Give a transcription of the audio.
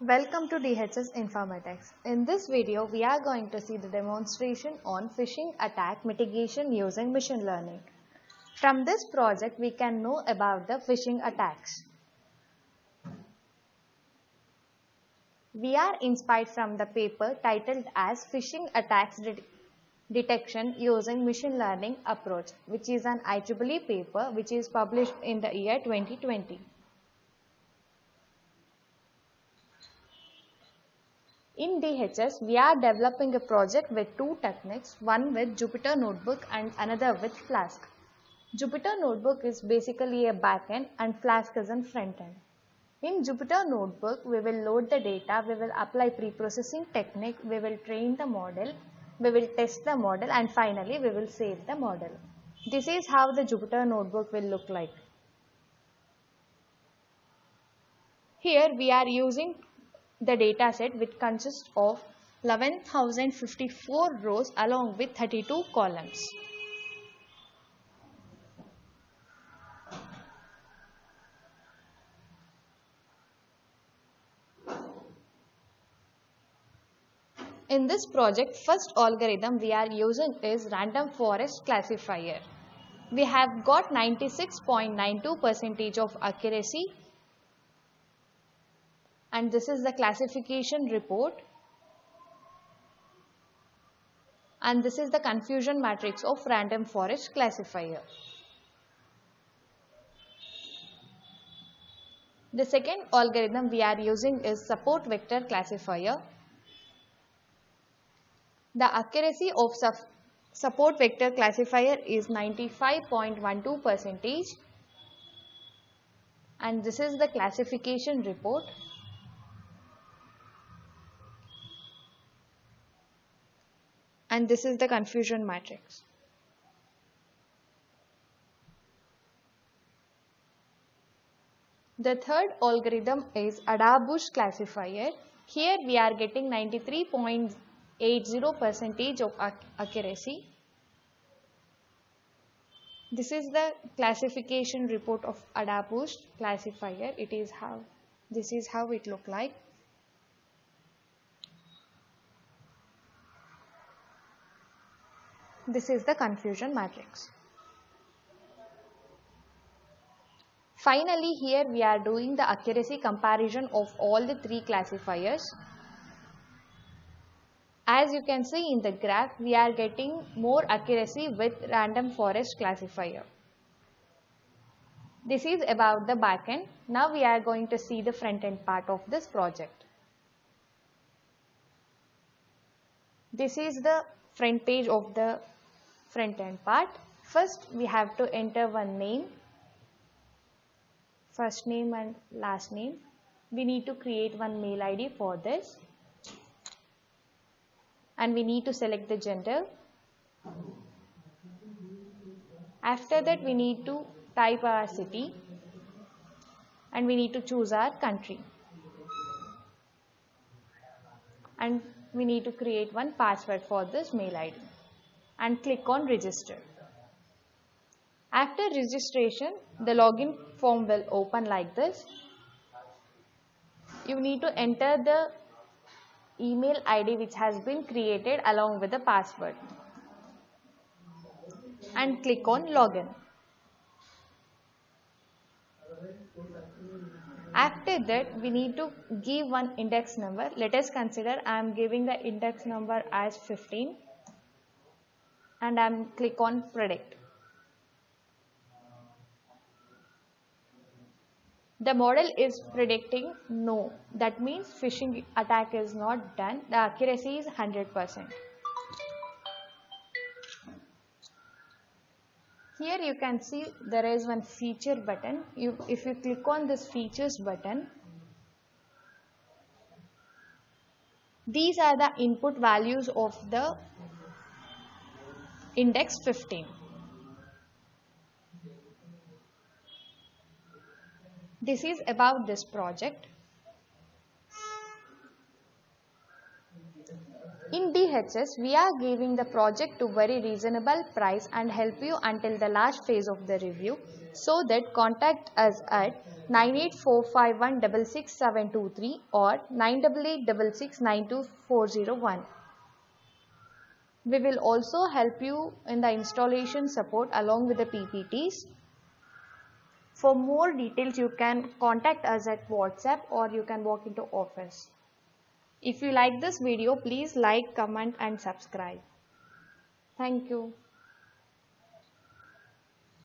Welcome to DHS Informatics. In this video, we are going to see the demonstration on phishing attack mitigation using machine learning. From this project, we can know about the phishing attacks. We are inspired from the paper titled as Phishing Attacks Detection Using Machine Learning Approach, which is an IEEE paper which is published in the year 2020. In DHS, we are developing a project with two techniques, one with Jupyter Notebook and another with Flask. Jupyter Notebook is basically a backend and Flask is a frontend. In Jupyter Notebook, we will load the data, we will apply pre-processing technique, we will train the model, we will test the model, and finally we will save the model. This is how the Jupyter Notebook will look like. Here we are using the data set which consists of 11,054 rows along with 32 columns. In this project, first algorithm we are using is random forest classifier. We have got 96.92% of accuracy. And this is the classification report, and this is the confusion matrix of random forest classifier. The second algorithm we are using is support vector classifier. The accuracy of support vector classifier is 95.12%, and this is the classification report. And this is the confusion matrix. The third algorithm is Adabush classifier. Here we are getting 93.80% of accuracy. This is the classification report of Adabush classifier. This is how it looks like. This is the confusion matrix. Finally, here we are doing the accuracy comparison of all the three classifiers. As you can see in the graph, we are getting more accuracy with random forest classifier. This is about the backend. Now we are going to see the front end part of this project. This is the front page of the front end part. First we have to enter one name, first name and last name. We need to create one mail ID for this, and we need to select the gender. After that we need to type our city and we need to choose our country, and we need to create one password for this mail ID and click on register. After registration, the login form will open like this. You need to enter the email ID which has been created along with the password and click on login. After that, we need to give one index number. Let us consider I am giving the index number as 15. And I am click on predict. The model is predicting no. That means phishing attack is not done. The accuracy is 100%. Here you can see there is one feature button. If you click on this features button, these are the input values of the index 15. This is about this project. In DHS, we are giving the project to very reasonable price and help you until the last phase of the review. So that contact us at 98451666723 or 98866924001. We will also help you in the installation support along with the PPTs. For more details, you can contact us at WhatsApp or you can walk into office. If you like this video, please like, comment and subscribe. Thank you.